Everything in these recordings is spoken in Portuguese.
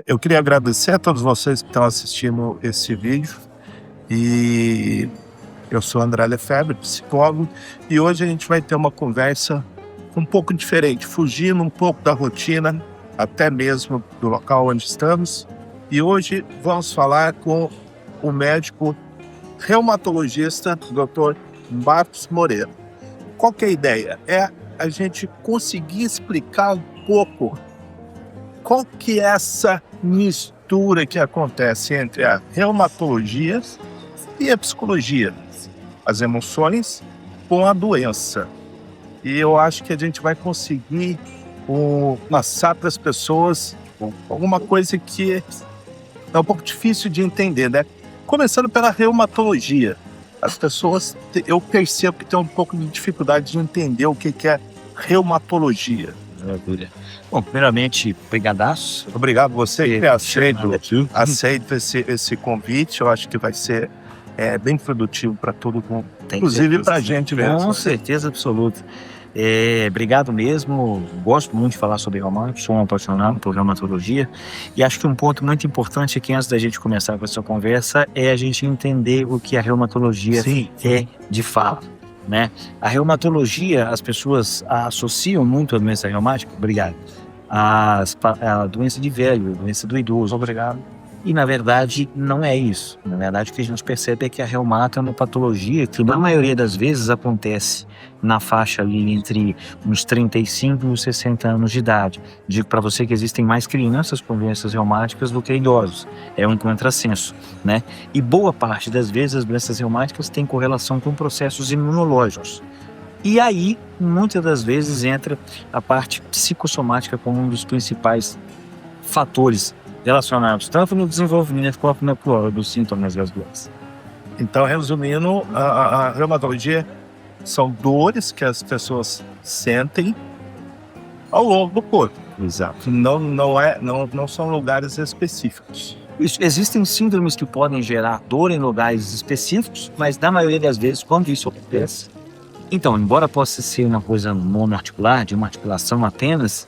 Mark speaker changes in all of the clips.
Speaker 1: Eu queria agradecer a todos vocês que estão assistindo esse vídeo e eu sou André Lefebvre, psicólogo, e hoje a gente vai ter uma conversa um pouco diferente, fugindo um pouco da rotina, até mesmo do local onde estamos. E hoje vamos falar com o médico reumatologista, Dr. Marcos Moreira. Qual que é a ideia? É a gente conseguir explicar um pouco qual que é essa mistura que acontece entre a reumatologia e a psicologia, as emoções com a doença. E eu acho que a gente vai conseguir passar para as pessoas alguma coisa que é um pouco difícil de entender, né? Começando pela reumatologia. As pessoas, eu percebo que tem um pouco de dificuldade de entender o que é reumatologia.
Speaker 2: Maravilha. Bom, primeiramente, brigadaço.
Speaker 1: Obrigado você que aceita esse convite. Eu acho que vai ser bem produtivo para todo mundo, inclusive para a gente mesmo.
Speaker 2: Com certeza absoluta. Obrigado mesmo. Gosto muito de falar sobre reumato, sou um apaixonado por reumatologia e acho que um ponto muito importante aqui antes da gente começar com essa conversa é a gente entender o que a reumatologia é de fato, né? A reumatologia, as pessoas associam muito a doença reumática, a doença de velho, a doença do idoso.
Speaker 1: Obrigado.
Speaker 2: E, na verdade, não é isso. Na verdade, o que a gente percebe é que a reumato é uma patologia que, na maioria das vezes, acontece na faixa ali entre uns 35 e uns 60 anos de idade. Digo para você que existem mais crianças com doenças reumáticas do que idosos. É um contrassenso, né? E boa parte das vezes, as doenças reumáticas têm correlação com processos imunológicos. E aí, muitas das vezes, entra a parte psicossomática como um dos principais fatores relacionados tanto no desenvolvimento quanto na piora dos sintomas das doenças.
Speaker 1: Então, resumindo, a reumatologia são dores que as pessoas sentem ao longo do corpo.
Speaker 2: Exato.
Speaker 1: Não são lugares específicos.
Speaker 2: Existem síndromes que podem gerar dor em lugares específicos, mas na maioria das vezes, quando isso acontece, então, embora possa ser uma coisa monoarticular, de uma articulação apenas,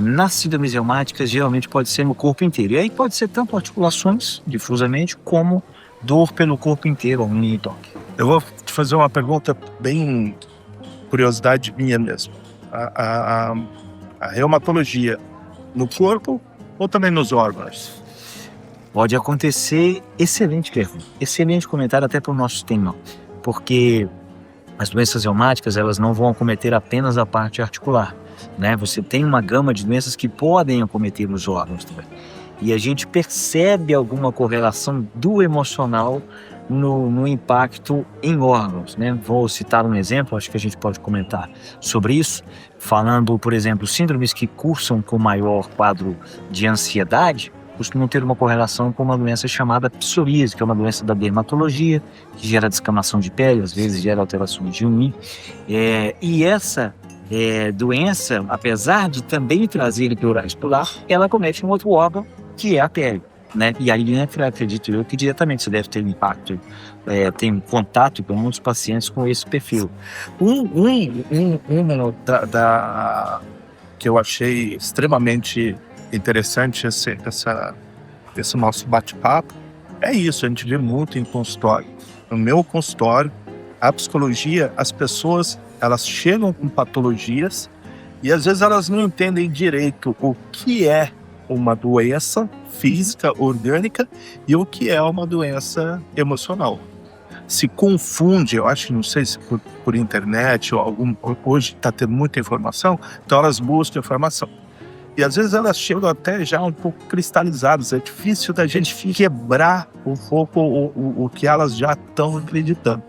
Speaker 2: nas síndromes reumáticas geralmente pode ser no corpo inteiro. E aí pode ser tanto articulações, difusamente, como dor pelo corpo inteiro, ao mini toque.
Speaker 1: Eu vou te fazer uma pergunta bem curiosidade minha mesmo. A reumatologia no corpo ou também nos órgãos?
Speaker 2: Pode acontecer, excelente pergunta, excelente comentário até para o nosso tema, porque as doenças reumáticas, elas não vão acometer apenas a parte articular, né? Você tem uma gama de doenças que podem acometer os órgãos também. E a gente percebe alguma correlação do emocional no impacto em órgãos, né? Vou citar um exemplo, acho que a gente pode comentar sobre isso, falando, por exemplo, síndromes que cursam com maior quadro de ansiedade, costumam ter uma correlação com uma doença chamada psoríase, que é uma doença da dermatologia, que gera descamação de pele, às vezes gera alterações de unha. E essa doença, apesar de também trazer epidural vascular, ela comete um outro órgão, que é a pele, né? E aí, né, acredito eu que diretamente você deve ter impacto, tem um contato com muitos pacientes com esse perfil.
Speaker 1: Que eu achei extremamente interessante esse nosso bate-papo, é isso, a gente vê muito em consultório. No meu consultório, a psicologia, as pessoas, elas chegam com patologias e às vezes elas não entendem direito o que é uma doença física, orgânica, e o que é uma doença emocional. Se confunde, eu acho, não sei se por internet ou hoje está tendo muita informação, então elas buscam informação. E às vezes elas chegam até já um pouco cristalizadas. É difícil da gente quebrar um pouco o que elas já estão acreditando.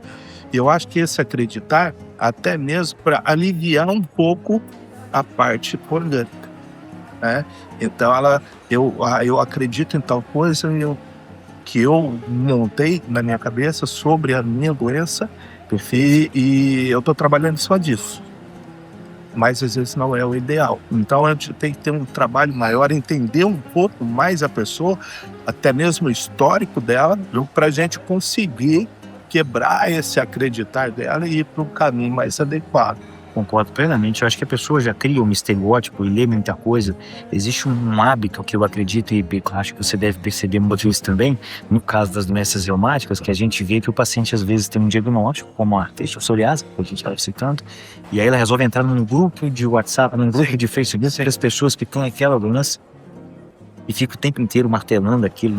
Speaker 1: E eu acho que esse acreditar, até mesmo para aliviar um pouco a parte orgânica, né? Então eu acredito em tal coisa que eu montei na minha cabeça sobre a minha doença e eu estou trabalhando só disso. Mas às vezes não é o ideal. Então a gente tem que ter um trabalho maior, entender um pouco mais a pessoa, até mesmo o histórico dela, para a gente conseguir quebrar esse acreditar dela e ir para um caminho mais adequado.
Speaker 2: concordo plenamente. Eu acho que a pessoa já cria um estereótipo e lê muita coisa. Existe um hábito que eu acredito e acho que você deve perceber muito isso também, no caso das doenças reumáticas, que a gente vê que o paciente às vezes tem um diagnóstico, como a artrite psoriásica, que a gente estava citando, e aí ela resolve entrar num grupo de WhatsApp, num grupo de Facebook, as pessoas que têm aquela doença, e fica o tempo inteiro martelando aquilo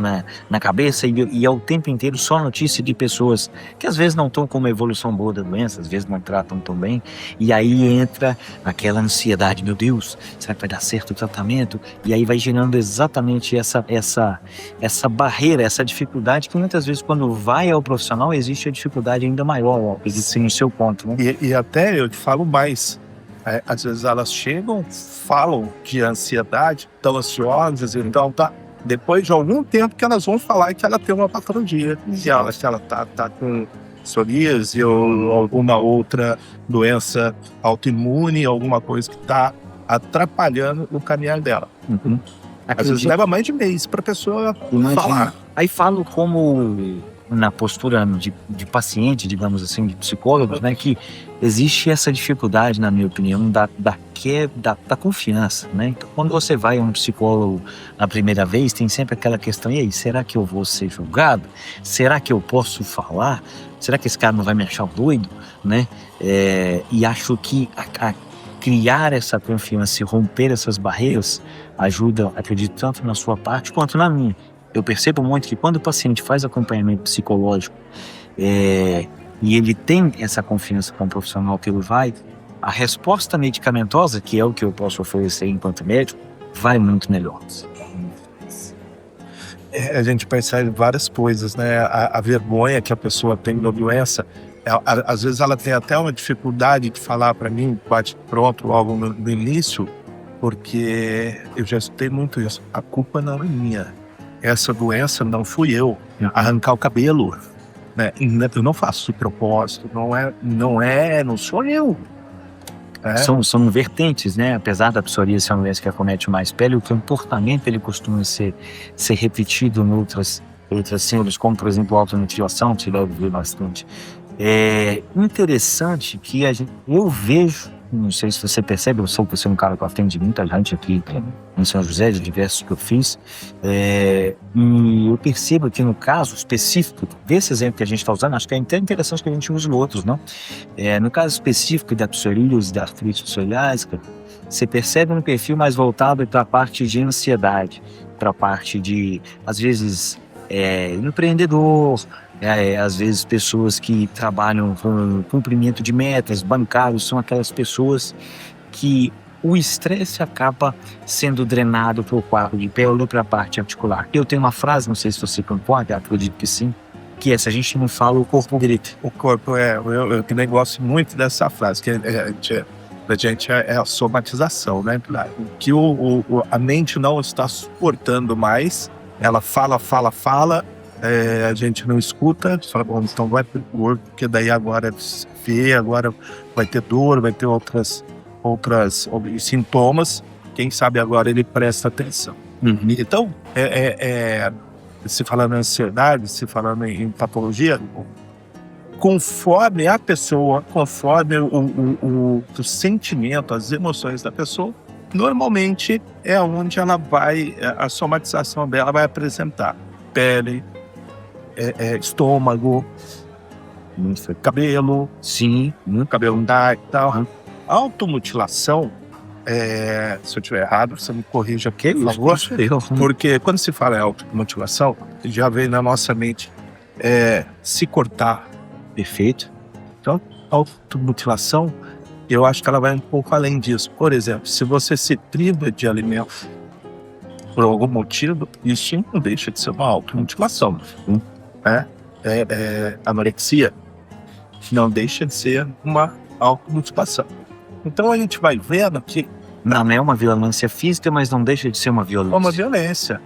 Speaker 2: na cabeça e é o tempo inteiro só notícia de pessoas que às vezes não estão com uma evolução boa da doença, às vezes não tratam tão bem, e aí entra aquela ansiedade, meu Deus, será que vai dar certo o tratamento? E aí vai gerando exatamente essa barreira, essa dificuldade que muitas vezes quando vai ao profissional existe a dificuldade ainda maior, existe no seu ponto, né?
Speaker 1: E até eu te falo mais. Às vezes elas chegam, falam de ansiedade, estão ansiosas, então tá. Depois de algum tempo que elas vão falar que ela tem uma patologia, se ela tá com psoríase ou alguma outra doença autoimune, alguma coisa que está atrapalhando o caminhar dela.
Speaker 2: Uhum.
Speaker 1: Às vezes leva mais de mês para a pessoa falar.
Speaker 2: Aí falo como na postura de paciente, digamos assim, de psicólogos, né, que existe essa dificuldade, na minha opinião, da confiança, né? Então, quando você vai a um psicólogo na primeira vez, tem sempre aquela questão, e aí, será que eu vou ser julgado? Será que eu posso falar? Será que esse cara não vai me achar doido? Né? E acho que a criar essa confiança e romper essas barreiras ajuda, acredito, tanto na sua parte quanto na minha. Eu percebo muito que quando o paciente faz acompanhamento psicológico e ele tem essa confiança com o profissional que ele vai, a resposta medicamentosa, que é o que eu posso oferecer enquanto médico, vai muito melhor.
Speaker 1: A gente percebe várias coisas, né? A vergonha que a pessoa tem da doença, às vezes ela tem até uma dificuldade de falar para mim, bate pronto logo no início, porque eu já escutei muito isso. A culpa não é minha. Essa doença não fui eu. Arrancar o cabelo, né? Eu não faço de propósito, não sou eu.
Speaker 2: São vertentes, né? Apesar da psoríase ser uma doença que acomete mais pele, o comportamento ele costuma ser repetido em outras síndromes, como por exemplo a automutilação, que deve ver bastante. É interessante que eu vejo, não sei se você percebe, eu sou um cara que atende muita gente aqui em São José, de diversos que eu fiz, e eu percebo que no caso específico desse exemplo que a gente está usando, acho que é até interessante que a gente use outros, não? No caso específico da psoríase, da artrite psoriásica, você percebe um perfil mais voltado para a parte de ansiedade, para a parte de, às vezes, empreendedor, às vezes pessoas que trabalham com cumprimento de metas, bancários, são aquelas pessoas que o estresse acaba sendo drenado para o quadro de pele ou para a parte articular. Eu tenho uma frase, não sei se você concorda, acredito que sim, que é: se a gente não fala, o corpo grita.
Speaker 1: O corpo eu também gosto muito dessa frase, que pra gente é a somatização, né? Que a mente não está suportando mais, ela fala, a gente não escuta, fala, bom, então vai pro corpo, porque daí agora agora vai ter dor, vai ter outros sintomas, quem sabe agora ele presta atenção.
Speaker 2: Uhum.
Speaker 1: Então, se falando em ansiedade, se falando em patologia, conforme a pessoa, conforme o sentimento, as emoções da pessoa, normalmente é onde ela a somatização dela vai apresentar pele, estômago, cabelo,
Speaker 2: Sim,
Speaker 1: cabelo e tal. Automutilação, se eu estiver errado, você me corrija aqui, por favor. Porque quando se fala em automutilação, já vem na nossa mente se cortar.
Speaker 2: Perfeito.
Speaker 1: Então, automutilação, eu acho que ela vai um pouco além disso. Por exemplo, se você se priva de alimentos por algum motivo, isso não deixa de ser uma automutilação. Anorexia não deixa de ser uma automutilação. Então a gente vai vendo que
Speaker 2: não é uma violência física, mas não deixa de ser uma violência.
Speaker 1: É uma violência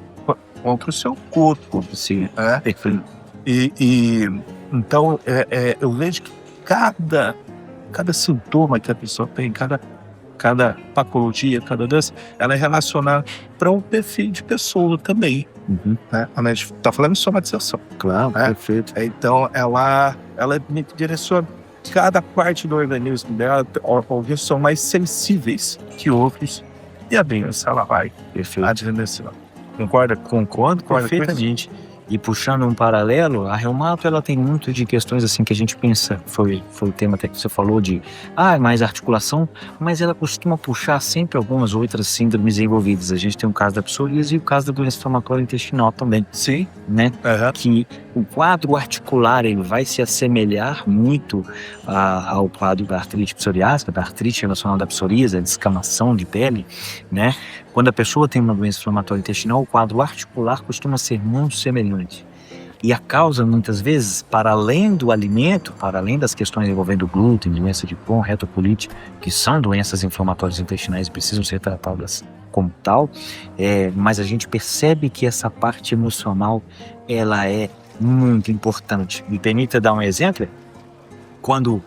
Speaker 1: contra o seu corpo.
Speaker 2: Sim.
Speaker 1: Perfeito. Então eu vejo que cada sintoma que a pessoa tem, cada patologia, cada doença, ela é relacionada para um perfil de pessoa também.
Speaker 2: Uhum.
Speaker 1: Né? A gente está falando de somatização.
Speaker 2: Claro, perfeito.
Speaker 1: Então ela me direciona. cada parte do organismo dela, alguns são mais sensíveis que outros, e a doença ela vai advenciando. Concorda?
Speaker 2: Concordo perfeitamente. E puxando um paralelo, a reumato ela tem muito de questões assim que a gente pensa, foi o tema até que você falou de mais articulação, mas ela costuma puxar sempre algumas outras síndromes envolvidas. A gente tem o caso da psoríase e o caso da doença inflamatória intestinal também.
Speaker 1: Sim.
Speaker 2: Né?
Speaker 1: Uhum.
Speaker 2: Que o quadro articular ele vai se assemelhar muito ao quadro da artrite psoriásica, da artrite relacionada à psoríase, a descamação de pele, né? Quando a pessoa tem uma doença inflamatória intestinal, o quadro articular costuma ser muito semelhante. E a causa, muitas vezes, para além do alimento, para além das questões envolvendo glúten, doença de Crohn, retocolite, que são doenças inflamatórias intestinais e precisam ser tratadas como tal, mas a gente percebe que essa parte emocional, ela é muito importante. Me permita dar um exemplo? Quando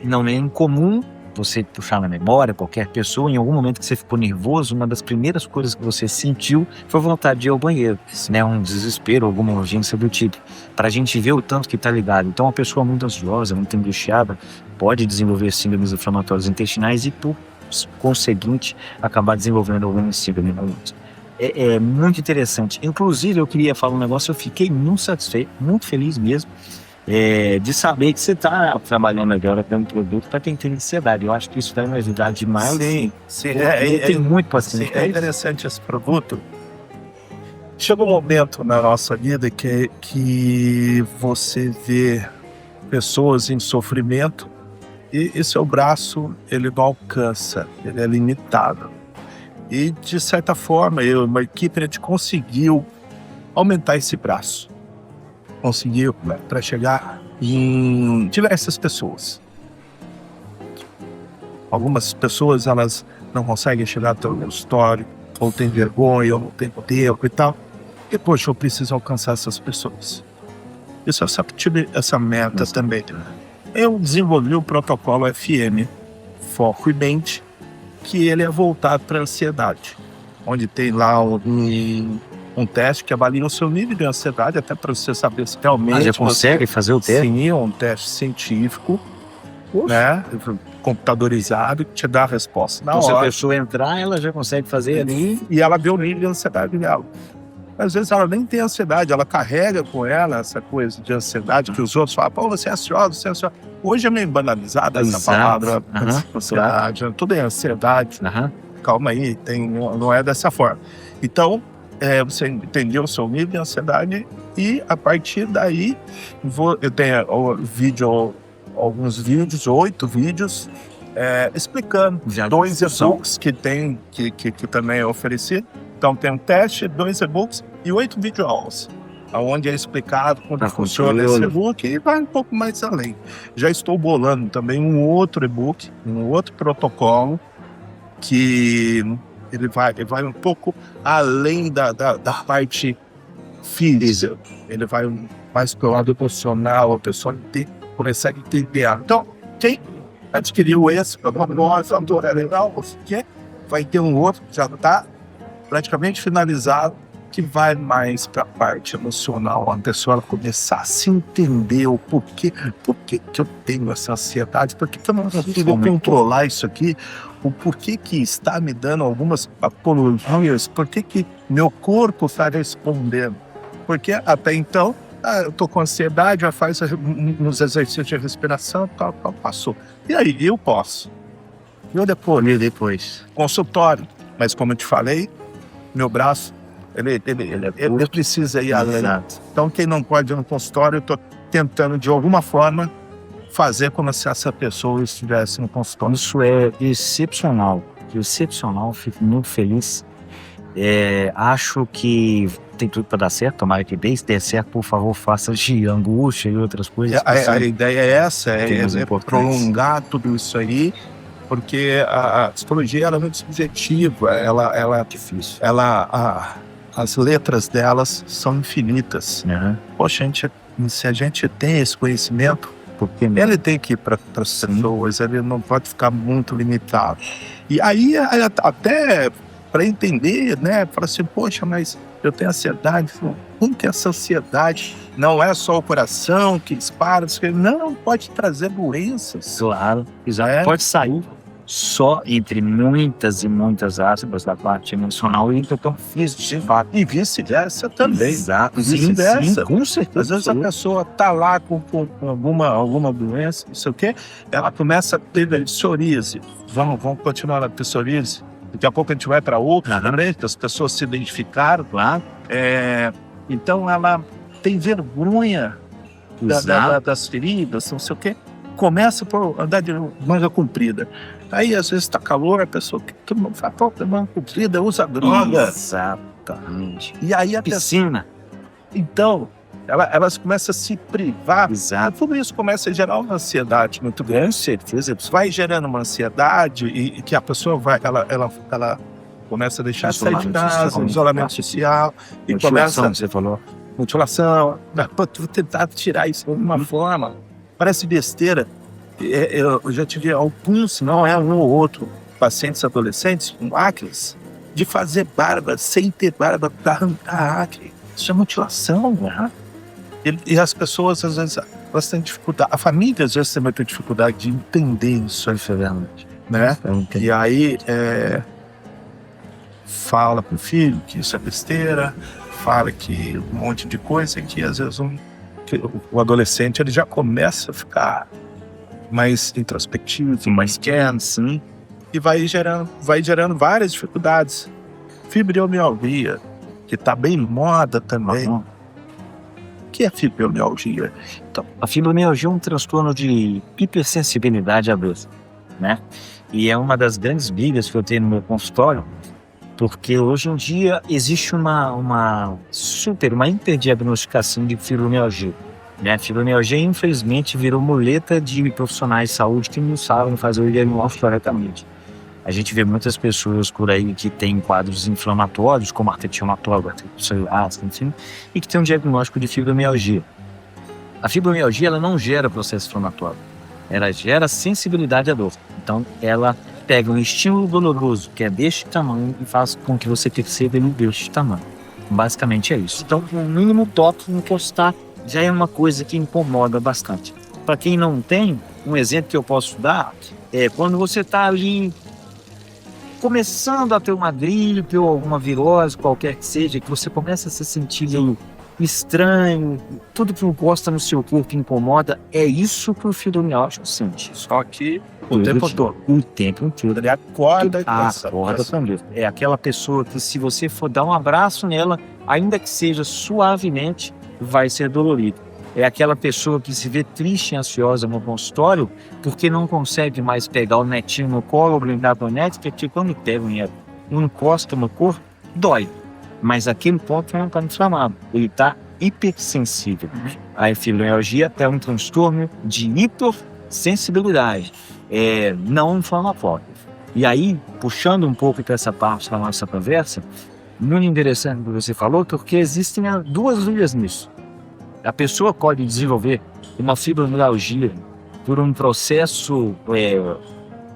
Speaker 2: não é incomum você puxar na memória, qualquer pessoa, em algum momento que você ficou nervoso, uma das primeiras coisas que você sentiu foi vontade de ir ao banheiro, né? Um desespero, alguma urgência do tipo, para a gente ver o tanto que está ligado. Então, uma pessoa muito ansiosa, muito angustiada, pode desenvolver síndromes inflamatórias intestinais e, por conseguinte, acabar desenvolvendo algumas síndromes. É muito interessante. Inclusive, eu queria falar um negócio, eu fiquei muito satisfeito, muito feliz mesmo, de saber que você está trabalhando agora com um produto para quem tem ansiedade. Eu acho que isso vai me ajudar demais.
Speaker 1: Sim.
Speaker 2: Tem muito paciente.
Speaker 1: É interessante esse produto. Chega um momento na nossa vida que você vê pessoas em sofrimento e seu braço ele não alcança, ele é limitado. E de certa forma, uma equipe, a gente conseguiu aumentar esse braço. Conseguiu para chegar em diversas pessoas. Algumas pessoas elas não conseguem chegar até o consultório, ou tem vergonha, ou não tem tempo e tal. E, poxa, eu preciso alcançar essas pessoas. Isso eu sempre tive essa meta também. Eu desenvolvi o protocolo FM, Foco e Mente, que ele é voltado para a ansiedade, onde tem lá um teste que avalia o seu nível de ansiedade, até para você saber se realmente...
Speaker 2: já consegue fazer o teste?
Speaker 1: Sim, é um teste científico, né, computadorizado, que te dá a resposta na
Speaker 2: hora.
Speaker 1: Então,
Speaker 2: se a pessoa entrar, ela já consegue fazer ali.
Speaker 1: E ela vê o nível de ansiedade dela. Às vezes ela nem tem ansiedade, ela carrega com ela essa coisa de ansiedade que os outros falam, pô, você é ansioso, você é ansioso. Hoje é meio banalizada essa palavra, ansiedade, tudo é ansiedade. Calma aí, não é dessa forma. Então, você entendeu o seu nível de ansiedade e a partir daí eu tenho alguns vídeos, 8 vídeos explicando 2 e-books que também é oferecido. Então tem um teste, 2 e-books e 8 videoaulas, onde é explicado como funciona esse e-book e vai um pouco mais além. Já estou bolando também um outro e-book, um outro protocolo que ele vai um pouco além da parte física. Ele vai mais para o lado emocional, a pessoa consegue entender. Então, quem adquiriu esse, vai ter um outro que já está praticamente finalizado, que vai mais para a parte emocional, a pessoa começar a se entender o porquê que eu tenho essa ansiedade, por que eu não consigo controlar isso aqui, o porquê que está me dando algumas patologias, por que meu corpo está respondendo, porque até então eu estou com ansiedade, já faz nos exercícios de respiração, tal, passou. E aí, eu posso. Eu depois. Consultório, mas como eu te falei, meu braço, ele precisa ir além. Então, quem não pode ir no consultório, eu estou tentando, de alguma forma, fazer como se essa pessoa estivesse no consultório.
Speaker 2: Isso é excepcional. Fico muito feliz. Acho que tem tudo para dar certo, tomara que se der certo, por favor, faça de angústia e outras coisas.
Speaker 1: A ideia é essa, é prolongar tudo isso aí, porque a psicologia ela é muito subjetiva, ela é difícil. As letras delas são infinitas. Poxa, se a gente tem esse conhecimento, porque ele tem que ir para as pessoas, ele não pode ficar muito limitado. E aí, até para entender, né, fala assim, poxa, mas eu tenho ansiedade. Como que essa ansiedade não é só o coração que dispara? Não, pode trazer doenças.
Speaker 2: Claro, exato. Pode sair só entre muitas e muitas aspas da parte emocional e do tom físico, de fato.
Speaker 1: E vice-versa também.
Speaker 2: Exato,
Speaker 1: Vice-versa.
Speaker 2: sim, com certeza.
Speaker 1: Às vezes a pessoa tá lá com alguma doença, não sei o quê, ela começa a ter psoríase. Vamos continuar na psoríase. Daqui a pouco a gente vai para outra, né? As pessoas se identificaram lá. Então ela tem vergonha das feridas, não sei o quê. Começa por andar de manga comprida. Aí às vezes está calor, a pessoa, todo mundo fala, pô, manga comprida, usa droga.
Speaker 2: Exatamente.
Speaker 1: E aí a
Speaker 2: piscina.
Speaker 1: Então, elas começam a se privar.
Speaker 2: Exato.
Speaker 1: Tudo isso começa a gerar uma ansiedade muito grande.
Speaker 2: Com certeza.
Speaker 1: Vai gerando uma ansiedade e que a pessoa ela começa a deixar de sair de casa, isolamento social. E começa...
Speaker 2: você falou.
Speaker 1: Mutilação. Vou tentar tirar isso de alguma forma. Parece besteira. Eu já tive alguns, não é um ou outro, pacientes adolescentes com acnes, de fazer barba sem ter barba para arrancar acne. Isso é mutilação, né? E as pessoas, às vezes, elas têm dificuldade. A família, às vezes, tem muita dificuldade de entender isso, né? E aí, fala pro filho que isso é besteira, fala que um monte de coisa que, às vezes, o adolescente ele já começa a ficar mais introspectivo, mais quieto, sim, e vai gerando várias dificuldades. Fibromialgia, que está bem moda também. O que é fibromialgia?
Speaker 2: Então, a fibromialgia é um transtorno de hipersensibilidade à dor, né? E é uma das grandes brigas que eu tenho no meu consultório, porque hoje em dia existe uma hiperdiagnosticação de fibromialgia. A fibromialgia, infelizmente, virou muleta de profissionais de saúde que não sabem fazer o diagnóstico corretamente. A gente vê muitas pessoas por aí que têm quadros inflamatórios, como artrite reumatoide, artrite psoriásica, enfim, e que têm um diagnóstico de fibromialgia. A fibromialgia, ela não gera processo inflamatório, ela gera sensibilidade à dor. Então, ela pega um estímulo doloroso, que é deste tamanho, e faz com que você perceba ele deste tamanho. Basicamente é isso. Então, o mínimo toque, encostar, já é uma coisa que incomoda bastante. Para quem não tem, um exemplo que eu posso dar é quando você está ali começando a ter uma gripe ou alguma virose, qualquer que seja, que você começa a se sentir estranho, tudo que encosta no seu corpo incomoda, é isso que o fibromialgia sente.
Speaker 1: Só que o tempo todo.
Speaker 2: O tempo todo.
Speaker 1: Ele acorda
Speaker 2: também. É aquela pessoa que, se você for dar um abraço nela, ainda que seja suavemente, vai ser dolorido. É aquela pessoa que se vê triste e ansiosa no consultório porque não consegue mais pegar o netinho no colo ou brincar com o neto, porque quando pega um encosta no corpo, dói. Mas aquele ponto não está inflamado, ele está hipersensível. A fibromialgia é um transtorno de hipersensibilidade, não inflamatório. E aí, puxando um pouco para essa parte da nossa conversa, muito interessante o que você falou, porque existem duas vias nisso. A pessoa pode desenvolver uma fibromialgia por um processo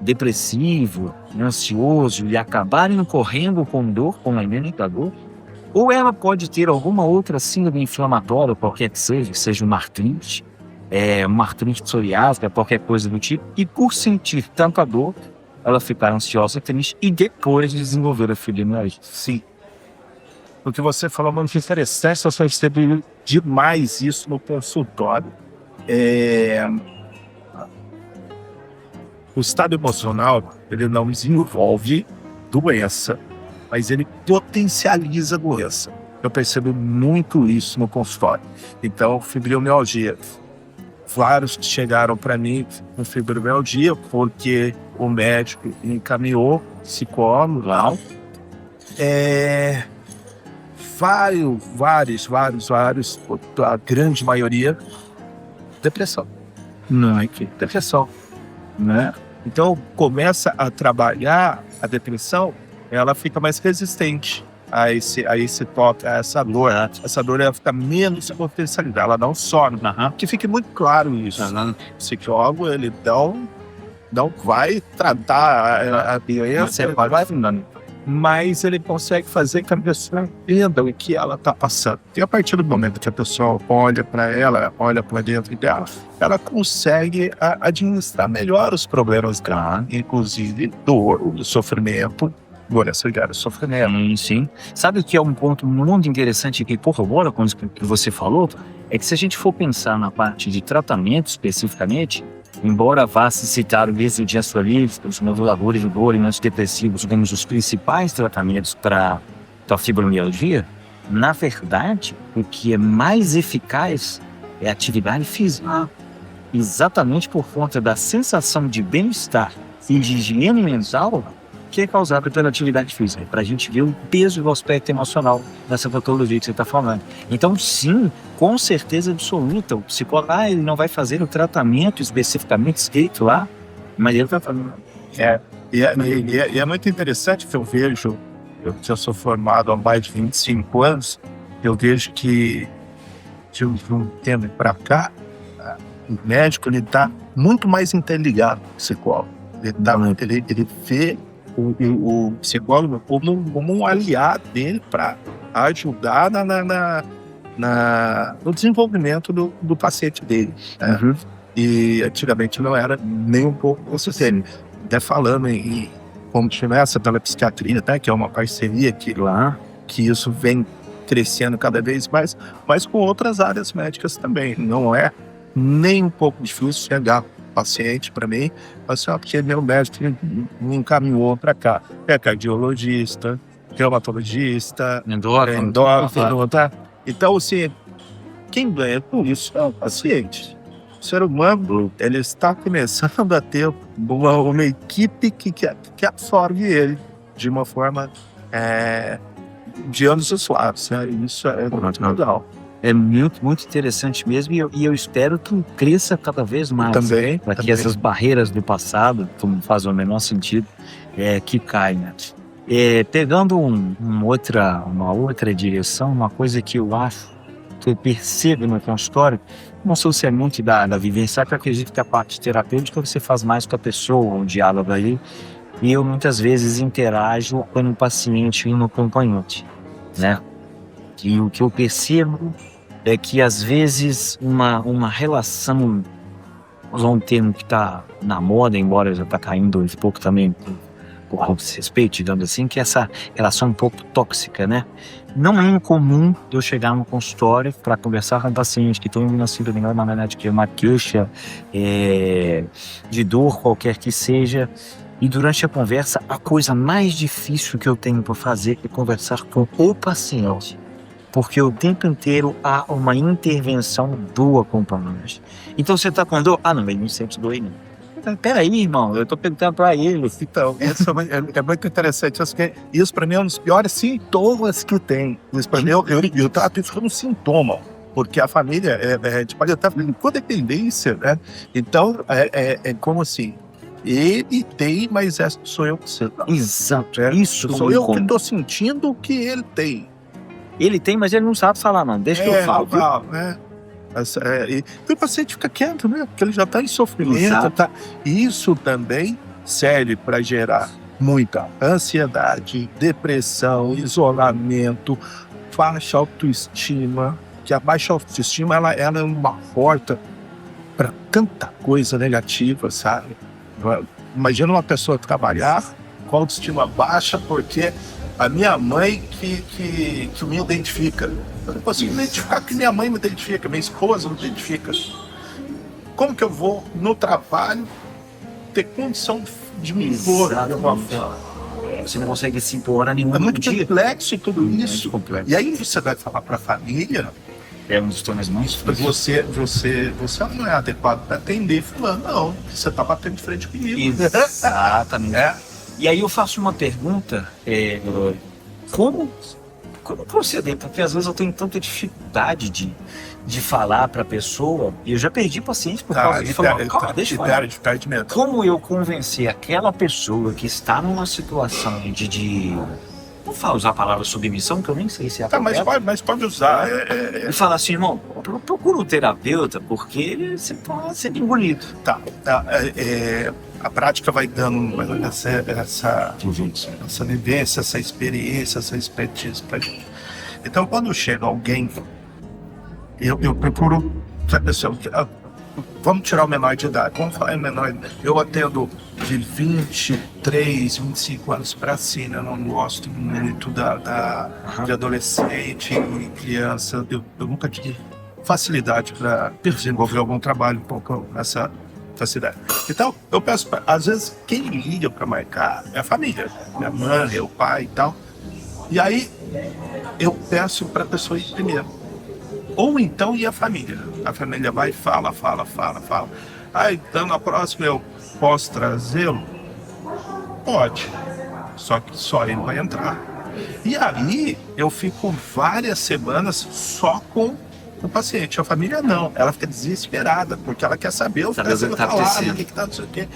Speaker 2: depressivo, ansioso, e acabar incorrendo com dor, com aumento da dor, ou ela pode ter alguma outra síndrome inflamatória, qualquer que seja uma artrite psoriásica, qualquer coisa do tipo, e por sentir tanta dor, ela ficar ansiosa, triste, e depois desenvolver a fibromialgia.
Speaker 1: Sim. O que você falou é muito interessante, eu só percebi demais isso no consultório. O estado emocional, ele não desenvolve doença, mas ele potencializa a doença. Eu percebo muito isso no consultório. Então, fibromialgia. Vários chegaram para mim com fibromialgia porque o médico encaminhou psicólogo lá. Vários, a grande maioria, depressão. Depressão, né? Então, começa a trabalhar a depressão, ela fica mais resistente a esse toque, a essa dor. Essa dor, ela fica menos potencializada, ela não some. Que fique muito claro isso. O psicólogo, ele não vai tratar a doença, mas ele consegue fazer que a pessoa entenda o que ela está passando. E a partir do momento que a pessoa olha para ela, olha para dentro dela, ela consegue administrar melhor os problemas dela, inclusive dor, o sofrimento. Agora, o sofrimento.
Speaker 2: Sim. Sabe o que é um ponto muito interessante que corrobora com o que você falou? É que se a gente for pensar na parte de tratamento especificamente, embora vá se citar o benzodiazepínicos, os moduladores de dor e antidepressivos como os principais tratamentos para a fibromialgia, na verdade, o que é mais eficaz é a atividade física. Exatamente por conta da sensação de bem-estar e de higiene mental que é causada pela atividade física, para a gente ver o peso do aspecto emocional dessa patologia que você está falando. Então, sim, com certeza absoluta, o psicólogo, ele não vai fazer o tratamento especificamente escrito lá, mas ele vai fazer.
Speaker 1: E é muito interessante que eu vejo, eu já sou formado há mais de 25 anos, eu vejo que de um tempo para cá, o médico está muito mais interligado com o psicólogo. Ele vê o psicólogo como um aliado dele para ajudar no desenvolvimento do paciente dele. Né?
Speaker 2: Uhum.
Speaker 1: E antigamente não era nem um pouco consistente. Até falando em como tivesse pela psiquiatria, né, que é uma parceria que isso vem crescendo cada vez mais, mas com outras áreas médicas também. Não é nem um pouco difícil chegar paciente para mim, assim, porque meu médico me encaminhou para cá. É cardiologista, reumatologista, endócrino, tá? Então, assim, quem ganha com isso é o paciente. O ser humano, ele está começando a ter uma equipe que absorve ele de uma forma de anos suaves, né? Isso é muito legal.
Speaker 2: É muito, muito interessante mesmo, e eu espero que cresça cada vez mais. Para que essas barreiras do passado, que não fazem o menor sentido, que caem, né? Pegando uma outra direção, uma coisa que eu acho, que eu percebo no consultório, não sou se é muito da vivência, porque eu acredito que a parte terapêutica você faz mais com a pessoa, um diálogo aí, e eu muitas vezes interajo com o paciente e no acompanhante, né? E o que eu percebo é que, às vezes, uma relação, vamos usar um termo que está na moda, embora já está caindo um pouco também por respeito, digamos assim, que é essa relação um pouco tóxica, né? Não é incomum eu chegar no consultório para conversar com pacientes que estão na síndrome, na verdade, que é uma queixa de dor, qualquer que seja, e durante a conversa, a coisa mais difícil que eu tenho para fazer é conversar com o paciente. Porque o tempo inteiro há uma intervenção do acompanhante. Então você está com dor? Não, ele não sente dor não. Peraí, irmão, eu estou perguntando para ele.
Speaker 1: Então, é muito interessante. Isso para mim é um dos piores sintomas que tem. Isso para mim, eu trato isso como um sintoma. Porque a família pode estar com codependência, né? Então, é como assim, ele tem, mas sou eu que sei.
Speaker 2: Exato. Isso
Speaker 1: sou eu que estou sentindo o que ele tem.
Speaker 2: Ele tem, mas ele não sabe falar, não. Deixa que eu falo.
Speaker 1: E o paciente fica quieto, né? Porque ele já está em sofrimento. Tá? Isso também serve para gerar muita ansiedade, depressão, isolamento, baixa autoestima. Que a baixa autoestima ela é uma porta para tanta coisa negativa, sabe? Imagina uma pessoa trabalhar com autoestima baixa porque a minha mãe que me identifica. Eu não consigo identificar que minha mãe me identifica, minha esposa me identifica. Como que eu vou, no trabalho, ter condição de me impor?
Speaker 2: Você não consegue se impor a nenhum
Speaker 1: É muito
Speaker 2: dia.
Speaker 1: complexo tudo isso.
Speaker 2: Muito complexo.
Speaker 1: E aí você vai falar para a família,
Speaker 2: é um dos temas mais
Speaker 1: você não é adequado para atender fulano, não. Você está batendo de frente comigo.
Speaker 2: Exatamente. E aí eu faço uma pergunta, como proceder? Porque às vezes eu tenho tanta dificuldade de falar para a pessoa, e eu já perdi pacientes por causa disso. Deixa eu falar. Como eu convencer aquela pessoa que está numa situação de vou usar a palavra submissão, que eu nem sei se é a
Speaker 1: Tá, mas pode usar.
Speaker 2: E falar assim, irmão, procura um terapeuta, porque você pode ser engolido.
Speaker 1: Tá. A prática vai dando essa vivência, essa experiência, essa expertise pra gente. Então, quando chega alguém, eu procuro. Vamos tirar o menor de idade. Vamos falar em menor. Eu atendo de 23, 25 anos para cima. Eu não gosto muito de adolescente e criança. Eu nunca tive facilidade para desenvolver algum trabalho um pouco nessa facilidade. Então, eu peço, às vezes, quem liga para marcar é a família. Minha mãe, meu pai e tal. E aí, eu peço para a pessoa ir primeiro. Ou então ir a família. A família vai e fala. Então na próxima eu posso trazê-lo? Pode. Só que só ele vai entrar. E aí eu fico várias semanas só com o paciente. A família não. Ela fica desesperada, porque ela quer saber o que está sendo falado, o que está não sei o quê.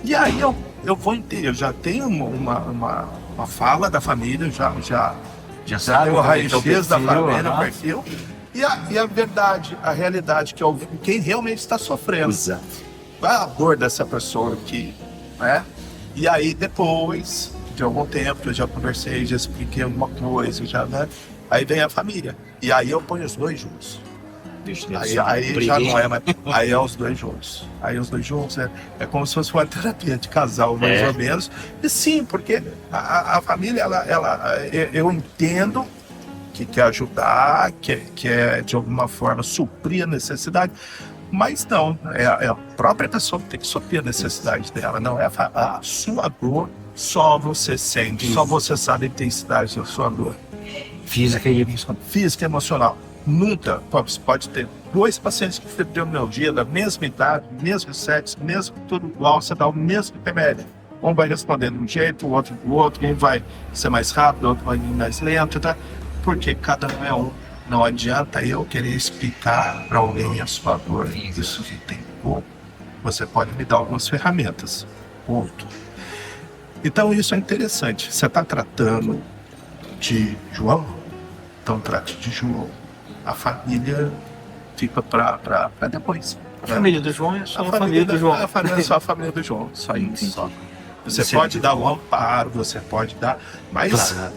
Speaker 1: E aí eu vou entender. Eu já tenho uma fala da família, já sabe o raio-x da família, o perfil. E a verdade, a realidade, que é quem realmente está sofrendo.
Speaker 2: Exato.
Speaker 1: A dor dessa pessoa aqui, né? E aí depois de algum tempo, eu já conversei, já expliquei alguma coisa, né? Aí vem a família. E aí eu ponho os dois juntos. Aí já não é mais. Aí é os dois juntos. Aí os dois juntos é como se fosse uma terapia de casal, mais ou menos. E sim, porque a família, eu entendo que quer ajudar, que quer de alguma forma suprir a necessidade, mas não, é a própria pessoa que tem que suprir a necessidade dela, não é a sua dor, só você sente, só você sabe a intensidade da sua dor.
Speaker 2: Física e emocional.
Speaker 1: Física e emocional. Nunca, você pode ter 2 pacientes com fibromialgia da mesma idade, mesmo sexo, mesmo tudo igual, você dá o mesmo remédio. Um vai responder de um jeito, o outro do outro, um vai ser mais rápido, o outro vai ir mais lento, tá? Porque cada um é um. Não adianta eu querer explicar para alguém a sua dor. Isso tem pouco. Você pode me dar algumas ferramentas. Ponto. Então isso é interessante. Você está tratando de João? Então trate de João. A família fica para depois.
Speaker 2: A família do João é só a família do João.
Speaker 1: A família é só a família do João. Só isso. Você pode dar um amparo, você pode dar. Mas claro.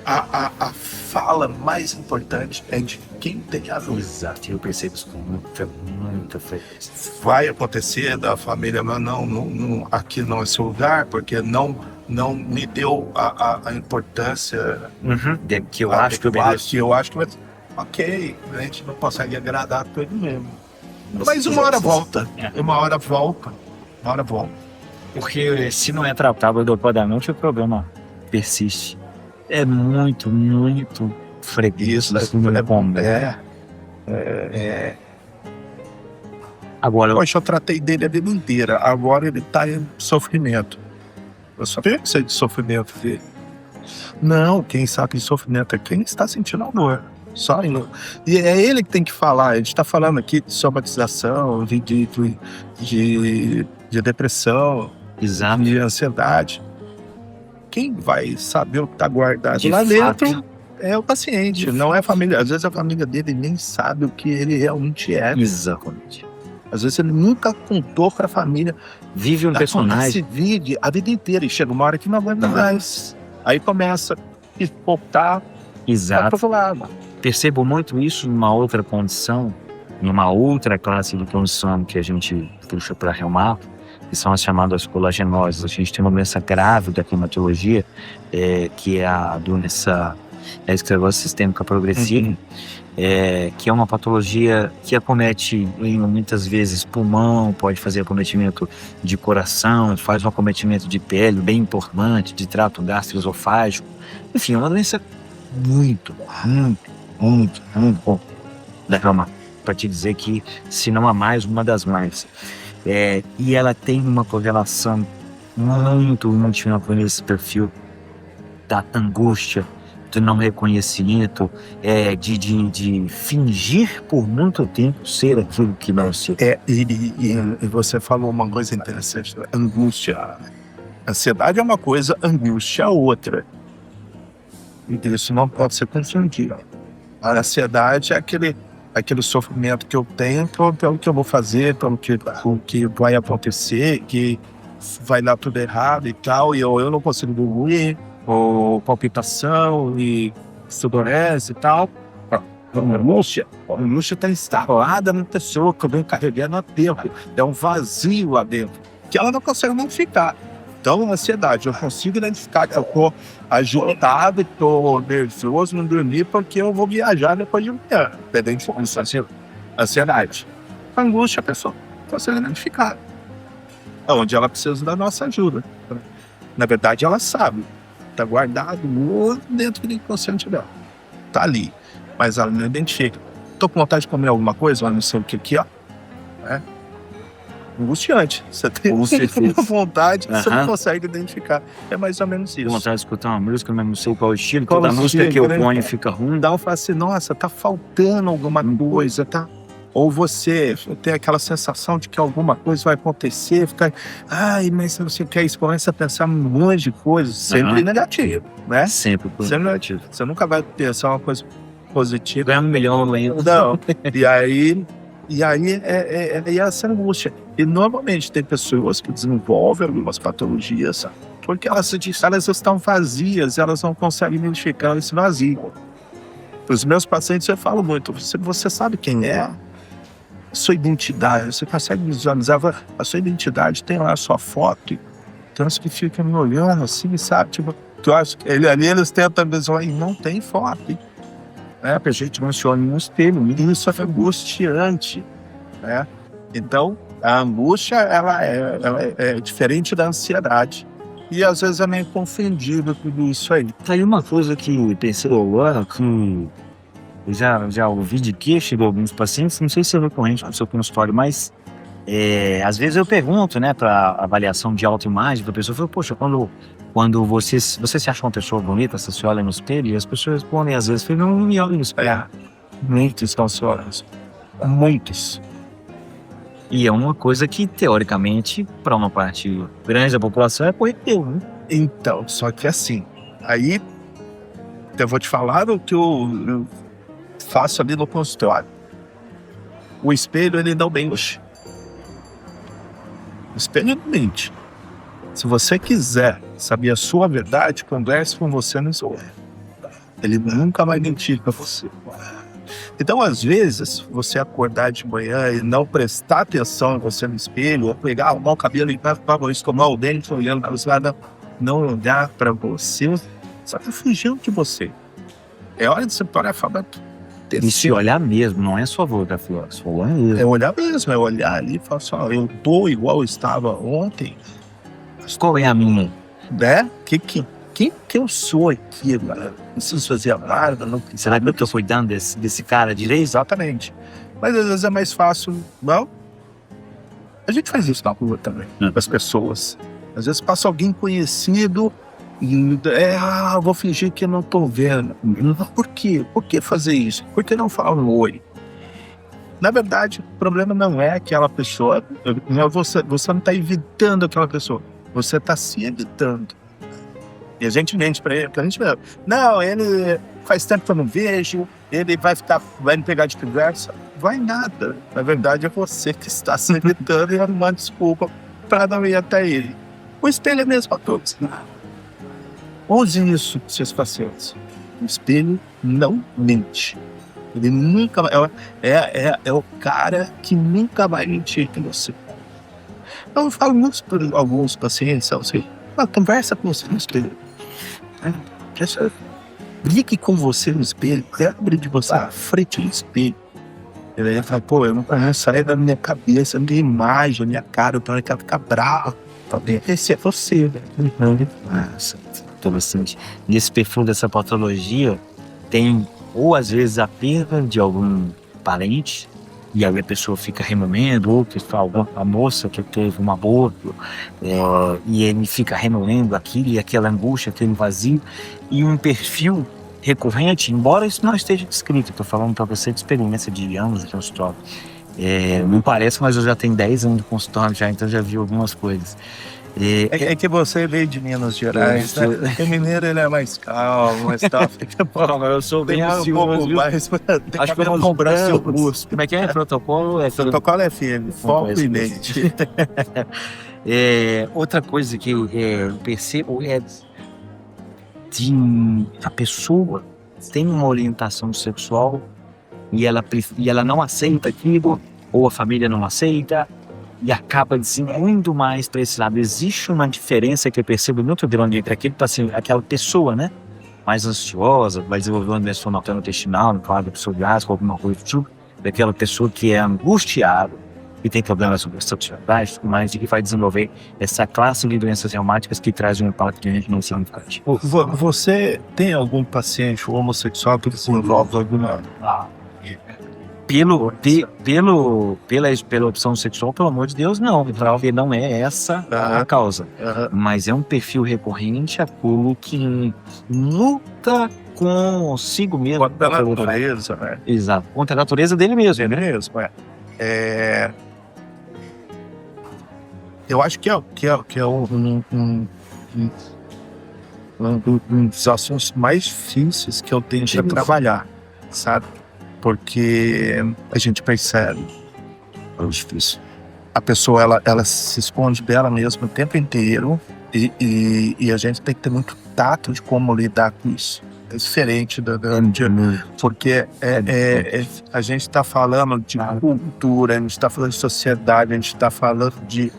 Speaker 1: A fala mais importante é de quem tem a dor.
Speaker 2: Exato, eu percebo isso com muita frequência.
Speaker 1: Vai acontecer da família, mas não, aqui não é seu lugar, porque não me deu a importância
Speaker 2: que eu acho que eu mereço.
Speaker 1: Eu acho que ok, a gente não consegue agradar todo mesmo. Mas uma hora volta. Uma hora volta.
Speaker 2: Porque se não é tratável adequadamente, o problema persiste. É muito freguês. Agora,
Speaker 1: eu tratei dele a vida inteira. Agora ele está em sofrimento. Eu só pensei de sofrimento dele. Não, quem sabe de sofrimento é quem está sentindo a dor. Só e é ele que tem que falar. A gente está falando aqui de somatização, de depressão,
Speaker 2: exato,
Speaker 1: de ansiedade. Quem vai saber o que está guardado lá dentro é o paciente, não é a família. Às vezes a família dele nem sabe o que ele realmente é.
Speaker 2: Exatamente.
Speaker 1: Às vezes ele nunca contou para a família.
Speaker 2: Vive um personagem.
Speaker 1: Vive a vida inteira e chega uma hora que não aguenta mais. Aí começa a voltar.
Speaker 2: Exato. Percebo muito isso numa outra condição, numa outra classe de condição que a gente puxa para reumato, que são as chamadas colagenoses. A gente tem uma doença grave da hematologia, que é a doença esclerose sistêmica progressiva, que é uma patologia que acomete muitas vezes pulmão, pode fazer acometimento de coração, faz um acometimento de pele bem importante, de trato gastroesofágico. Enfim, é uma doença muito bom da reumato, para te dizer que, se não a mais, uma das mais. E ela tem uma correlação muito íntima com esse perfil da angústia, do não reconhecimento, de fingir por muito tempo ser aquilo que não se é.
Speaker 1: E você falou uma coisa interessante: angústia. Ansiedade é uma coisa, angústia é outra. Isso não pode ser confundido. A ansiedade é aquele sofrimento que eu tenho pelo que eu vou fazer, pelo que vai acontecer, que vai dar tudo errado e tal, e eu não consigo dormir, ou palpitação e sudorese e tal. A angústia está instalada na pessoa que eu venho carregando há tempo. É um vazio lá dentro, que ela não consegue identificar. Então, a ansiedade, eu consigo identificar que eu estou agitado, estou nervoso, não dormir, porque eu vou viajar depois de manhã. Dependente disso, ansiedade. A angústia, a pessoa não consegue identificar. É onde ela precisa da nossa ajuda. Na verdade, ela sabe. Está guardado muito dentro do inconsciente dela. Está ali. Mas ela não identifica. Estou com vontade de comer alguma coisa, mas não sei o que ó. É angustiante. Você tem uma vontade que você não consegue identificar. É mais ou menos isso.
Speaker 2: Vontade de escutar uma música, mas não sei qual o estilo. Toda música que eu ponho fica ruim.
Speaker 1: Dá uma fala assim, nossa, tá faltando alguma coisa, tá? Ou você tem aquela sensação de que alguma coisa vai acontecer, fica, ai, mas você quer isso, começa a pensar um monte de coisas, sempre negativo, né?
Speaker 2: Sempre
Speaker 1: negativo. Você nunca vai pensar uma coisa positiva.
Speaker 2: Ganhar 1 milhão ainda.
Speaker 1: Não. E aí é essa angústia. E normalmente tem pessoas que desenvolvem algumas patologias, porque elas estão vazias, elas não conseguem identificar esse vazio. Para os meus pacientes eu falo muito, você sabe quem é? Sua identidade, você consegue visualizar a sua identidade, tem lá a sua foto, tem uns que ficam me olhando assim, sabe? Tipo, eu acho que eles tentam visualizar e não tem foto, né? Porque a gente não se olha no espelho, e isso é angustiante, né? Então, a angústia, ela é diferente da ansiedade. E às vezes é meio confundido tudo isso aí.
Speaker 2: Tá aí uma coisa que pensei agora, que eu já ouvi de queixa de alguns pacientes, não sei se é recorrente no seu consultório, mas às vezes eu pergunto, né, para avaliação de autoimagem da pessoa, eu falo, poxa, quando você se acha uma pessoa bonita, você se olha no espelho, e as pessoas respondem, às vezes, não me olham no espelho.
Speaker 1: Muitos estão se olhando. Muitos.
Speaker 2: E é uma coisa que, teoricamente, para uma parte grande da população é corriqueiro, né?
Speaker 1: Então, só que assim, aí eu vou te falar o que eu faço ali no consultório. O espelho, ele não mente. O espelho não mente. Se você quiser saber a sua verdade, converse com você no espelho. Ele nunca vai mentir para você. Então, às vezes, você acordar de manhã e não prestar atenção em você no espelho, ou pegar, arrumar o cabelo e escovar o dente, olhando para você, não olhar para você, só que fugindo de você. É hora de você parar e falar.
Speaker 2: E se olhar mesmo, não é só fotografia, só olhar mesmo.
Speaker 1: É olhar mesmo, é olhar ali e falar assim, eu tô igual eu estava ontem.
Speaker 2: Qual é a minha?
Speaker 1: Né? Quem que eu sou aqui, cara? Não preciso fazer nada. Não...
Speaker 2: Será que eu tô cuidando desse cara direito?
Speaker 1: Exatamente. Mas às vezes é mais fácil. Não? A gente faz isso na rua também, com as pessoas. Às vezes passa alguém conhecido e vou fingir que eu não tô vendo. Por quê? Por que fazer isso? Por que não falar um oi? Na verdade, o problema não é aquela pessoa. Você não está evitando aquela pessoa. Você está se evitando. E a gente mente pra ele, não, ele faz tempo que eu não vejo, ele vai me pegar de conversa. Vai nada. Na verdade, é você que está se evitando e arrumando desculpa para não ir até ele. O espelho é mesmo para todos. Use isso com seus pacientes. O espelho não mente. Ele nunca é o cara que nunca vai mentir com você. Eu falo muito para alguns pacientes, assim, conversa com você no espelho. Brigue com você no espelho, abre de você à frente do espelho. Ele fala, eu não conheço, sai da minha cabeça, minha imagem, a minha cara, eu tenho que ficar bravo. Esse é você, velho.
Speaker 2: Nossa, interessante. Nesse perfil dessa patologia, tem ou às vezes a perda de algum parente, e aí a pessoa fica remoendo, ou que fala, a moça que teve um aborto, e ele fica remoendo aquilo, e aquela angústia, aquele vazio, e um perfil recorrente, embora isso não esteja descrito, estou falando para você de experiência de anos de consultório. Não parece, mas eu já tenho 10 anos de consultório já, então já vi algumas coisas.
Speaker 1: É que você veio de Minas Gerais, né? Porque mineiro ele é mais calmo, mais tal.
Speaker 2: Eu sou bem
Speaker 1: Demora um pouco mais.
Speaker 2: Acho que eu vou comprar seu curso. Como é que é? Protocolo
Speaker 1: Protocolo FM, foco e leite.
Speaker 2: Outra coisa que eu percebo é a pessoa tem uma orientação sexual e ela não aceita aquilo, ou a família não aceita, e acaba muito mais para esse lado. Existe uma diferença que eu percebo muito grande entre aquela pessoa, né? Mais ansiosa, vai desenvolver uma doença intestinal, no quadro psoriásico, alguma coisa do tipo, daquela pessoa que é angustiada, que tem problemas substanciais e tudo mais, e que vai desenvolver essa classe de doenças reumáticas que traz um impacto que a gente não sabe.
Speaker 1: Você tem algum paciente homossexual que desenvolve alguma...
Speaker 2: Pela opção sexual, pelo amor de Deus, não. Porque não é essa a causa. Mas é um perfil recorrente, aquilo que luta consigo mesmo.
Speaker 1: Contra a natureza, né?
Speaker 2: Exato. Contra a natureza dele mesmo.
Speaker 1: Ele mesmo, Eu acho que é um dos assuntos mais difíceis que eu tenho para trabalhar, sabe? Porque a gente percebe, é difícil. A pessoa ela se esconde dela mesma o tempo inteiro e a gente tem que ter muito tato de como lidar com isso. É diferente porque a gente está falando de cultura, a gente está falando de sociedade, a gente está falando de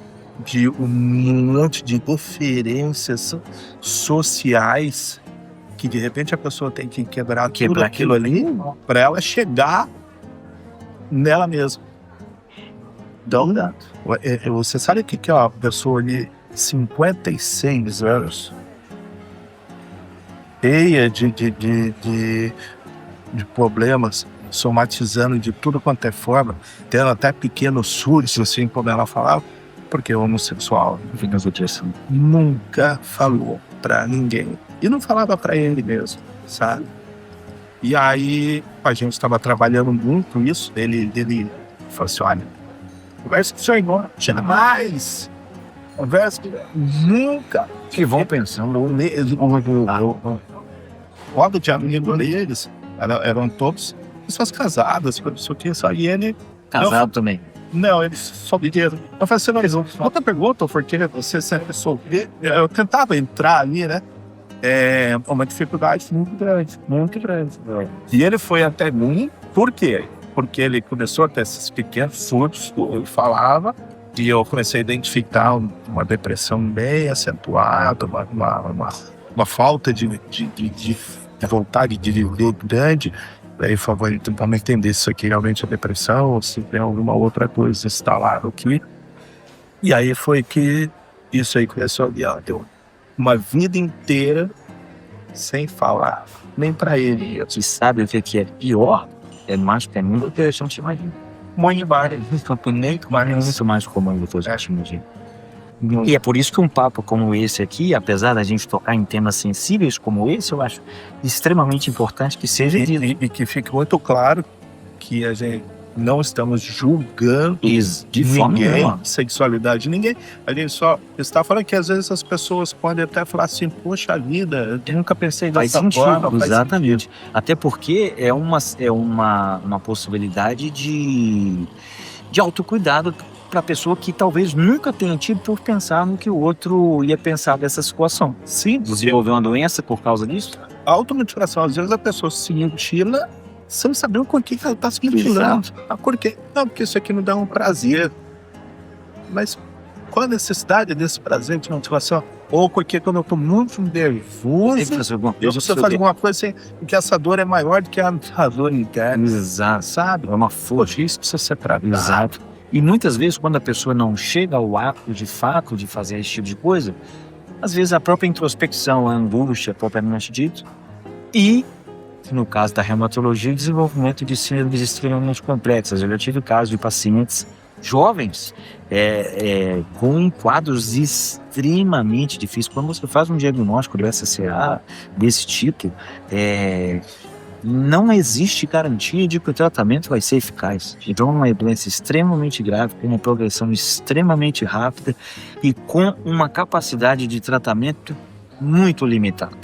Speaker 1: um monte de diferenças sociais que de repente a pessoa tem que quebrar tudo aquilo ali para ela chegar nela mesma. Então, você sabe o que é uma pessoa de 56 anos cheia de problemas, somatizando de tudo quanto é forma, tendo até pequenos surtos, assim como ela falava, porque o homossexual nunca falou pra ninguém. E não falava pra ele mesmo, sabe? E aí, a gente estava trabalhando muito isso. Ele falou assim, olha, conversa com o seu irmão, jamais! Conversa nunca!
Speaker 2: Que vão pensando.
Speaker 1: Roda de amigo deles, eram todos pessoas casadas, e ele...
Speaker 2: Casado também.
Speaker 1: Não, eles solteiros. Eu falei assim, outra pergunta, porque você sempre solteiro. Eu tentava entrar ali, né? É uma dificuldade muito grande, muito grande. E ele foi até mim, por quê? Porque ele começou a ter esses pequenos surtos, ele falava, e eu comecei a identificar uma depressão bem acentuada, uma falta de vontade de viver grande. Aí eu falei, tentando entender se isso aqui realmente é depressão ou se tem alguma outra coisa instalada aqui. E aí foi que isso aí começou a guiar. Deu uma vida inteira sem falar, nem pra ele.
Speaker 2: E sabe o que é pior? É mais que é muito interessante, imagina.
Speaker 1: Muito mais.
Speaker 2: Muito mais comum do que a gente imagina. E é por isso que um papo como esse aqui, apesar da gente tocar em temas sensíveis como esse, eu acho extremamente importante que seja dito.
Speaker 1: E que fique muito claro que a gente não estamos julgando
Speaker 2: de ninguém,
Speaker 1: sexualidade de ninguém. A gente só está falando que às vezes as pessoas podem até falar assim, poxa vida, eu nunca pensei dessa forma.
Speaker 2: Exatamente. Até porque é uma possibilidade de autocuidado para a pessoa que talvez nunca tenha tido por pensar no que o outro ia pensar dessa situação.
Speaker 1: Sim.
Speaker 2: Desenvolveu uma doença por causa disso?
Speaker 1: A automutilação, às vezes a pessoa se mutila sem saber o porquê que ela está se mutilando. Por quê? Não, porque isso aqui não dá um prazer. Mas qual a necessidade desse prazer de mutilação? Ou porque quando eu estou muito nervoso, eu preciso fazer alguma coisa assim, porque essa dor é maior do que a dor interna.
Speaker 2: Exato.
Speaker 1: Sabe?
Speaker 2: É uma força.
Speaker 1: Isso precisa ser tratado.
Speaker 2: Exato. E muitas vezes, quando a pessoa não chega ao ato de fato de fazer esse tipo de coisa, às vezes a própria introspecção, a angústia, propriamente dito, e, no caso da reumatologia, o desenvolvimento de síndromes extremamente complexas. Eu já tive casos de pacientes jovens com quadros extremamente difíceis. Quando você faz um diagnóstico do SCA desse tipo, não existe garantia de que o tratamento vai ser eficaz. Então, é uma doença extremamente grave, com uma progressão extremamente rápida e com uma capacidade de tratamento muito limitada.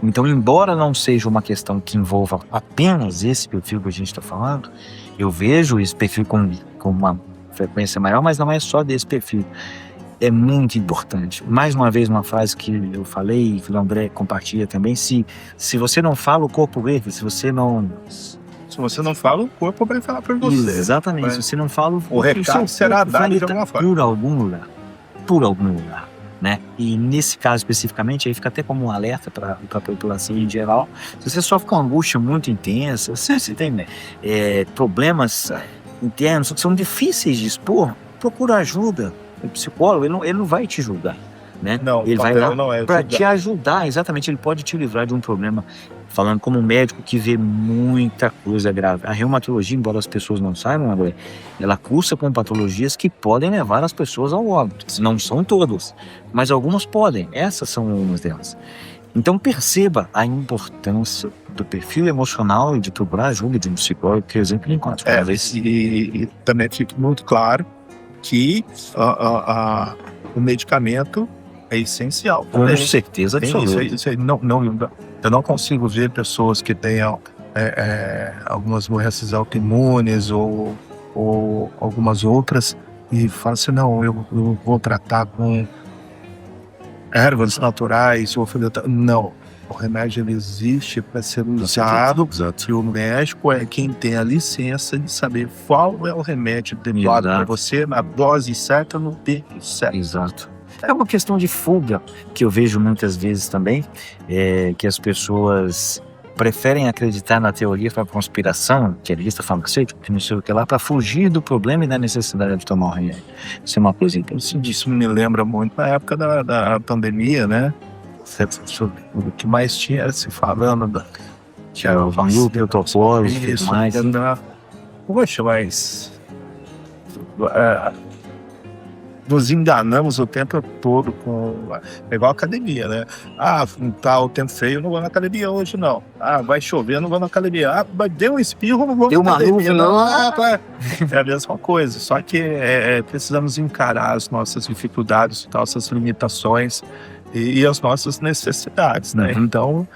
Speaker 2: Então, embora não seja uma questão que envolva apenas esse perfil que a gente está falando, eu vejo esse perfil com uma frequência maior, mas não é só desse perfil. É muito importante. Mais uma vez, uma frase que eu falei e que o André compartilha também: se você não fala, o corpo vê. Se você não
Speaker 1: fala, o corpo vai falar por você.
Speaker 2: Exatamente.
Speaker 1: Vai.
Speaker 2: Se você não fala,
Speaker 1: o recado será dado de alguma forma.
Speaker 2: Por algum lugar. Né? E nesse caso especificamente, aí fica até como um alerta para a população em geral. Se você sofre com uma angústia muito intensa, se você tem problemas internos que são difíceis de expor, procura ajuda. O psicólogo, ele não vai te julgar, né?
Speaker 1: Não,
Speaker 2: ele vai lá para
Speaker 1: te
Speaker 2: ajudar, exatamente. Ele pode te livrar de um problema, falando como um médico que vê muita coisa grave. A reumatologia, embora as pessoas não saibam, ela cursa com patologias que podem levar as pessoas ao óbito. Não são todas, mas algumas podem. Essas são algumas delas. Então perceba a importância do perfil emocional e de procurar ajuda de um psicólogo, que exemplo encontra.
Speaker 1: E também fica muito claro que o medicamento é essencial.
Speaker 2: Com certeza absoluta.
Speaker 1: Eu não consigo ver pessoas que tenham algumas doenças autoimunes ou algumas outras e falam assim, não, eu vou tratar com ervas naturais. Não. O remédio ele existe para ser usado, e o médico é quem tem a licença de saber qual é o remédio adequado para você, na dose certa, no tempo certo.
Speaker 2: Exato. É uma questão de fuga que eu vejo muitas vezes também, que as pessoas preferem acreditar na teoria da conspiração, que é lista farmacêutica, que não sei o que lá, para fugir do problema e da necessidade de tomar o remédio. Isso é uma coisa interessante.
Speaker 1: Isso me lembra muito na época da pandemia, né? O que mais tinha se falando
Speaker 2: tinha o protocolo e tudo mais.
Speaker 1: Poxa, mas nos enganamos o tempo todo é igual academia, né? Tá o tempo feio, eu não vou na academia hoje, não. Vai chover, eu não vou na academia. Deu um espirro, eu não vou na academia. É a mesma coisa, só que precisamos encarar as nossas dificuldades, nossas limitações e as nossas necessidades, né? Então,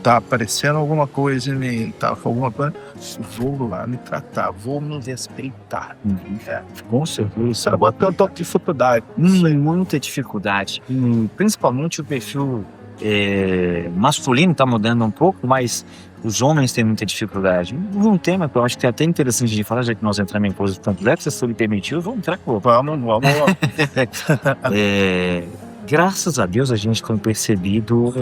Speaker 1: tá aparecendo alguma coisa em mim, vou lá me tratar, vou me respeitar.
Speaker 2: Com certeza.
Speaker 1: Eu tô com dificuldade.
Speaker 2: Muita dificuldade. Principalmente o perfil masculino está mudando um pouco, mas os homens têm muita dificuldade. Um tema que eu acho que é até interessante de falar, já que nós entramos em coisas complexas, se ele permitiu, vamos entrar com.
Speaker 1: Vamos.
Speaker 2: Graças a Deus a gente tem percebido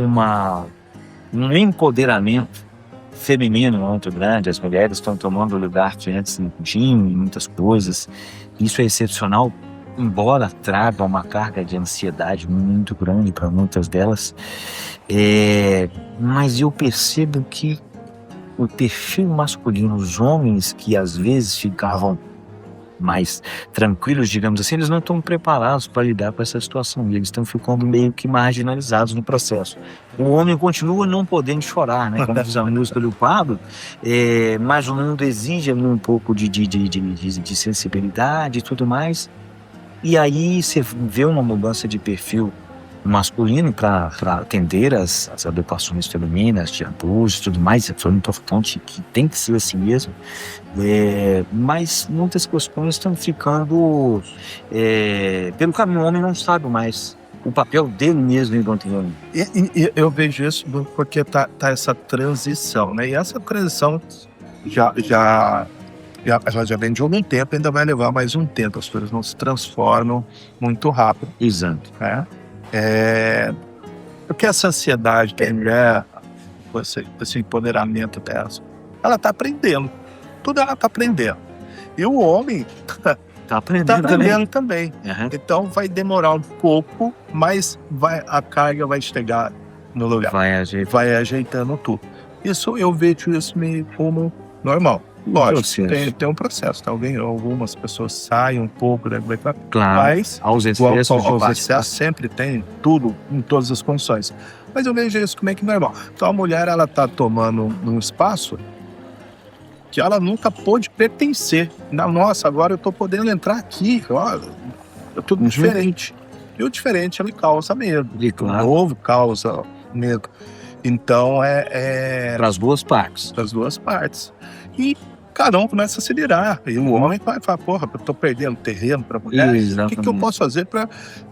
Speaker 2: um empoderamento feminino muito grande. As mulheres estão tomando lugar que antes não tinham, muitas coisas. Isso é excepcional, embora traga uma carga de ansiedade muito grande para muitas delas. Mas eu percebo que o perfil masculino, os homens que às vezes ficavam mais tranquilos, digamos assim, eles não estão preparados para lidar com essa situação, e eles estão ficando meio que marginalizados no processo. O homem continua não podendo chorar, né, como diz a música do Pablo, mas o mundo exige um pouco de sensibilidade e tudo mais, e aí você vê uma mudança de perfil masculino para atender as adequações femininas, de abuso e tudo mais. É muito importante, que tem que ser assim mesmo. Mas muitas questões estão ficando pelo caminho. O homem não sabe mais o papel dele mesmo em continuar.
Speaker 1: E eu vejo isso porque tá essa transição, né? E essa transição ela já vem de algum tempo, ainda vai levar mais um tempo. As coisas não se transformam muito rápido.
Speaker 2: Exato.
Speaker 1: Né? Porque essa ansiedade que a mulher, esse empoderamento dela, ela tá aprendendo. Tudo ela tá aprendendo. E o homem
Speaker 2: tá aprendendo
Speaker 1: também.
Speaker 2: Uhum.
Speaker 1: Então vai demorar um pouco, mas a carga vai chegar no lugar. Vai ajeitando tudo. Isso eu vejo isso meio como normal. Lógico,
Speaker 2: Processo.
Speaker 1: tem um processo, tá? Algumas pessoas saem um pouco da
Speaker 2: Claro,
Speaker 1: mas
Speaker 2: aos
Speaker 1: igual
Speaker 2: excessos
Speaker 1: ao
Speaker 2: de
Speaker 1: excesso sempre tem tudo em todas as condições. Mas eu vejo isso como é que normal. Então a mulher, ela tá tomando um espaço que ela nunca pôde pertencer. Nossa, agora eu tô podendo entrar aqui, olha, é tudo diferente. E o diferente, ele causa medo.
Speaker 2: E
Speaker 1: O
Speaker 2: claro,
Speaker 1: novo causa medo. Então
Speaker 2: para as duas partes.
Speaker 1: das duas partes. E cada um começa a se virar. E o homem vai falar, porra, eu tô perdendo terreno para mulher. O que eu
Speaker 2: Exatamente.
Speaker 1: posso fazer para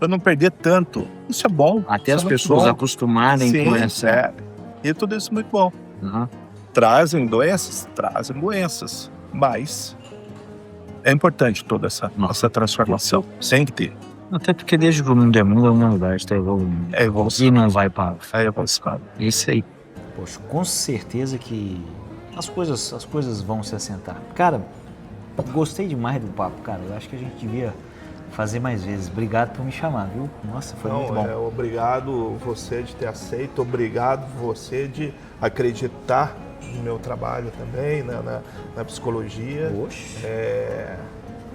Speaker 1: não perder tanto? Isso é bom.
Speaker 2: Até
Speaker 1: isso
Speaker 2: as
Speaker 1: é muito
Speaker 2: pessoas
Speaker 1: bom.
Speaker 2: acostumarem
Speaker 1: Sim,
Speaker 2: com essa.
Speaker 1: é. E tudo isso é muito bom.
Speaker 2: Uhum.
Speaker 1: Trazem doenças, mas é importante toda essa transformação. Tem que ter.
Speaker 2: Até porque desde que o mundo é mundo, a humanidade está evoluindo.
Speaker 1: É evolução.
Speaker 2: E não vai parar.
Speaker 1: É evolução.
Speaker 2: Isso aí.
Speaker 3: Poxa, com certeza que as coisas vão se assentar. Cara, gostei demais do papo, cara. Eu acho que a gente devia fazer mais vezes. Obrigado por me chamar, viu? Nossa, foi muito bom.
Speaker 4: Obrigado você de ter aceito, obrigado você de acreditar no meu trabalho também, na psicologia.
Speaker 3: Oxe.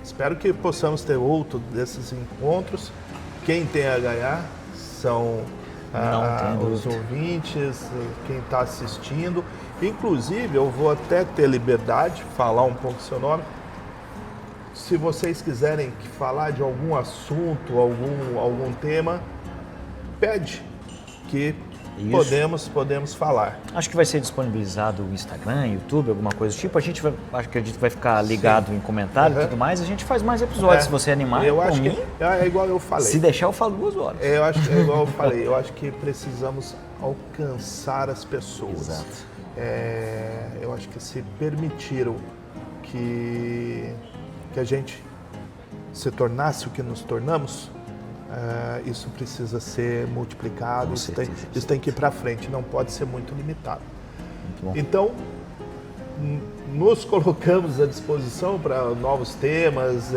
Speaker 4: Espero que possamos ter outro desses encontros. Quem tem a ganhar são os ouvintes, quem está assistindo. Inclusive, eu vou até ter liberdade de falar um pouco do seu nome. Se vocês quiserem falar de algum assunto, algum tema, pede que podemos falar.
Speaker 3: Acho que vai ser disponibilizado o Instagram, YouTube, alguma coisa do tipo. A gente acredito que vai ficar ligado em comentário e tudo mais. A gente faz mais episódios, se você animar.
Speaker 4: Eu acho que é igual eu falei.
Speaker 3: Se deixar, eu falo 2 horas.
Speaker 4: Eu acho que é igual eu falei. Eu acho que precisamos alcançar as pessoas.
Speaker 3: Exato.
Speaker 4: Eu acho que se permitiram que a gente se tornasse o que nos tornamos, isso precisa ser multiplicado, isso tem que ir para frente, não pode ser muito limitado.
Speaker 3: Muito bom.
Speaker 4: Então, nos colocamos à disposição para novos temas,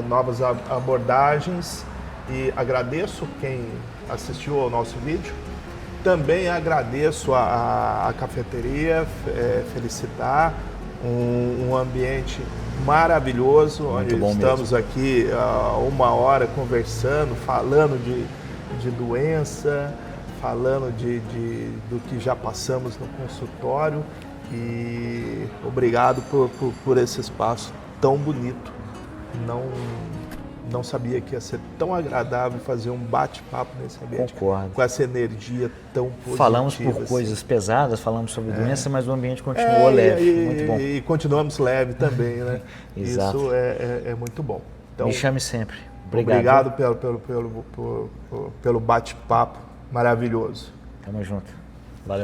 Speaker 4: novas abordagens, e agradeço quem assistiu ao nosso vídeo. Também agradeço a cafeteria, felicitar, um ambiente maravilhoso, onde estamos aqui 1 hora conversando, falando de doença, falando do que já passamos no consultório, e obrigado por esse espaço tão bonito. Não sabia que ia ser tão agradável fazer um bate-papo nesse ambiente.
Speaker 3: Concordo.
Speaker 4: Com essa energia tão positiva.
Speaker 3: Falamos por
Speaker 4: assim.
Speaker 3: coisas pesadas, falamos sobre doença, mas o ambiente continuou leve. Muito bom.
Speaker 4: E continuamos leve também, né?
Speaker 3: Exato.
Speaker 4: Isso é muito bom. Então,
Speaker 3: Me chame sempre. Obrigado.
Speaker 4: Obrigado pelo bate-papo maravilhoso.
Speaker 3: Tamo junto. Valeu.